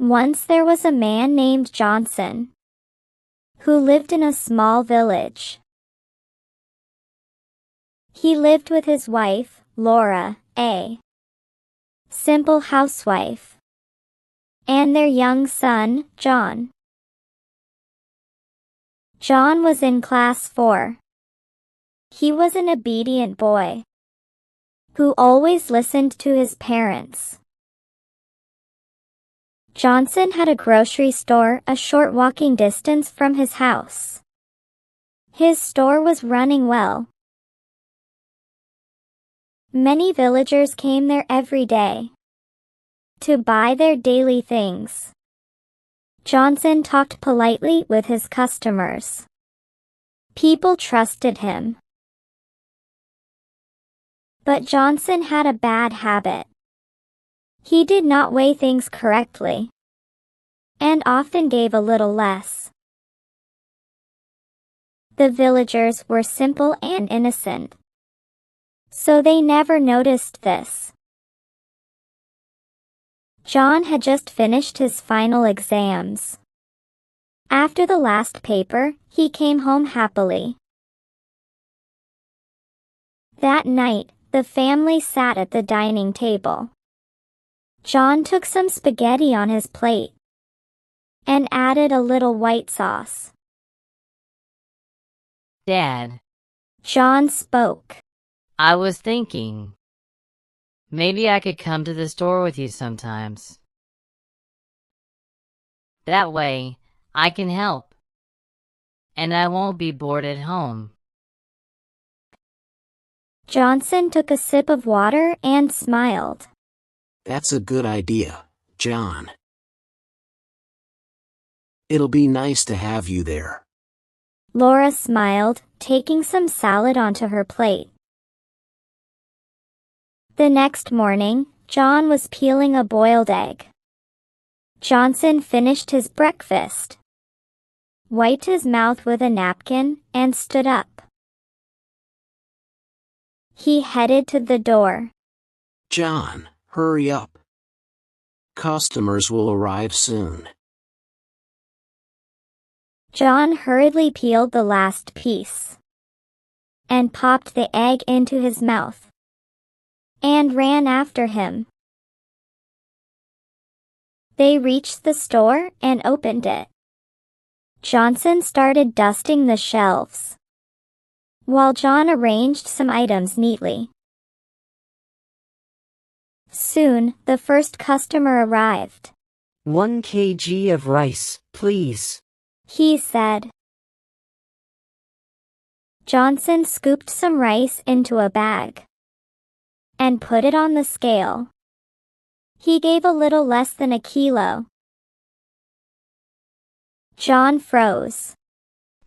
Once there was a man named Johnson who lived in a small village. He lived with his wife, Laura, a simple housewife, and their young son, John. John was in class 4. He was an obedient boy who always listened to his parents. Johnson had a grocery store a short walking distance from his house. His store was running well. Many villagers came there every day to buy their daily things. Johnson talked politely with his customers. People trusted him. But Johnson had a bad habit. He did not weigh things correctly and often gave a little less. The villagers were simple and innocent, so they never noticed this. John had just finished his final exams. After the last paper, he came home happily. That night, the family sat at the dining table. John took some spaghetti on his plate and added a little white sauce. Dad, John spoke. I was thinking, maybe I could come to the store with you sometimes. That way, I can help, and I won't be bored at home. Johnson took a sip of water and smiled. That's a good idea, John. It'll be nice to have you there. Laura smiled, taking some salad onto her plate. The next morning, John was peeling a boiled egg. Johnson finished his breakfast, wiped his mouth with a napkin, and stood up. He headed to the door. John, hurry up. Customers will arrive soon. John hurriedly peeled the last piece and popped the egg into his mouth and ran after him. They reached the store and opened it. Johnson started dusting the shelves, while John arranged some items neatly. Soon, the first customer arrived. 1 kg of rice, please, he said. Johnson scooped some rice into a bag and put it on the scale. He gave a little less than a kilo. John froze.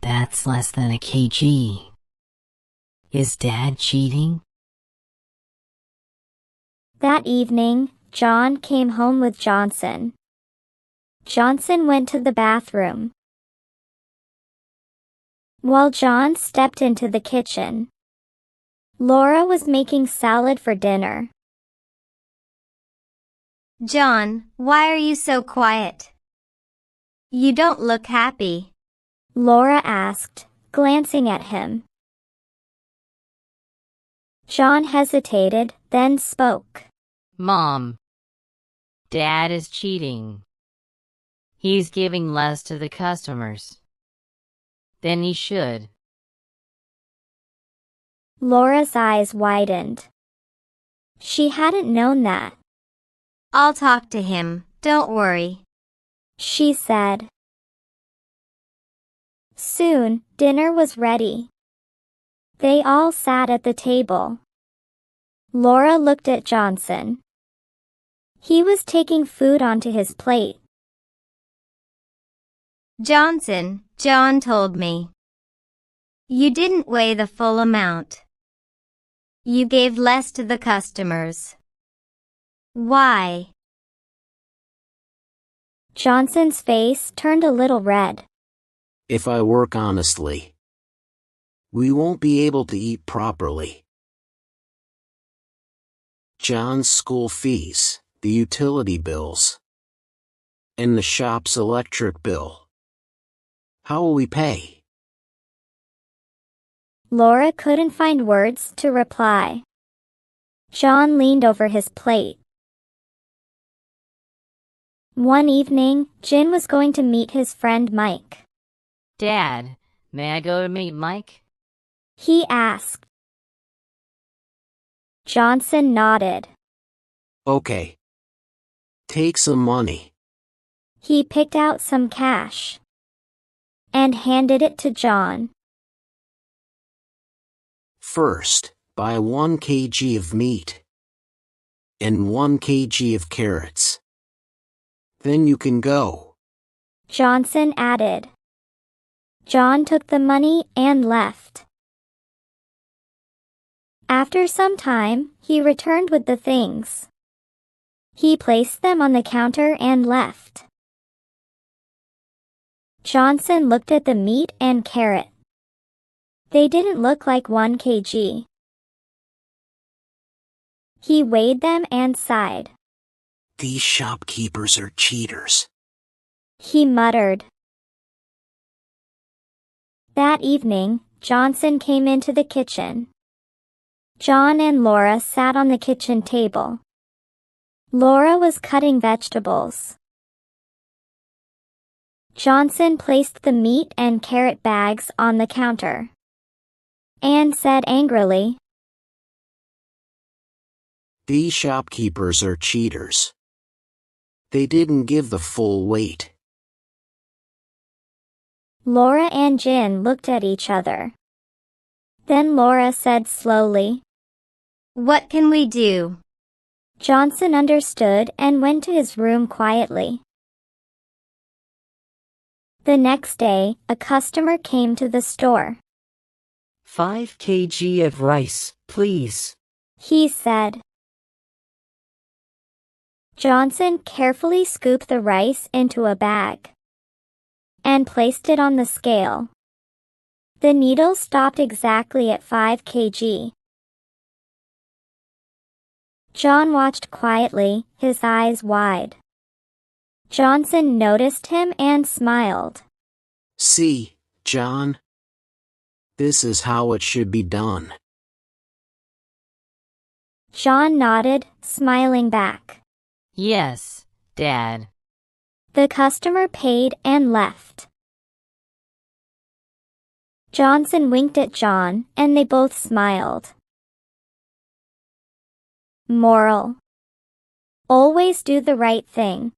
That's less than a kg. Is Dad cheating? That evening, John came home with Johnson. Johnson went to the bathroom, while John stepped into the kitchen. Laura was making salad for dinner. John, why are you so quiet? You don't look happy. Laura asked, glancing at him. John hesitated, then spoke. Mom, Dad is cheating. He's giving less to the customers than he should. Laura's eyes widened. She hadn't known that. I'll talk to him, don't worry, she said. Soon, dinner was ready. They all sat at the table. Laura looked at Johnson. He was taking food onto his plate. Johnson, John told me. You didn't weigh the full amount. You gave less to the customers. Why? Johnson's face turned a little red. If I work honestly, we won't be able to eat properly. John's school fees, the utility bills, and the shop's electric bill. How will we pay? Laura couldn't find words to reply. John leaned over his plate. One evening, Jin was going to meet his friend Mike. Dad, may I go to meet Mike? He asked. Johnson nodded. Okay. Take some money. He picked out some cash and handed it to John. First, buy 1 kg of meat and 1 kg of carrots. Then you can go. Johnson added. John took the money and left. After some time, he returned with the things. He placed them on the counter and left. Johnson looked at the meat and carrot. They didn't look like 1 kg. He weighed them and sighed. These shopkeepers are cheaters. He muttered. That evening, Johnson came into the kitchen. John and Laura sat on the kitchen table. Laura was cutting vegetables. Johnson placed the meat and carrot bags on the counter and said angrily, These shopkeepers are cheaters. They didn't give the full weight. Laura and Jin looked at each other. Then Laura said slowly, What can we do? Johnson understood and went to his room quietly. The next day, a customer came to the store. 5 kg of rice, please. He said. Johnson carefully scooped the rice into a bag and placed it on the scale. The needle stopped exactly at 5 kg. John watched quietly, his eyes wide. Johnson noticed him and smiled. See, John? This is how it should be done. John nodded, smiling back. Yes, Dad. The customer paid and left. Johnson winked at John, and they both smiled. Moral: always do the right thing.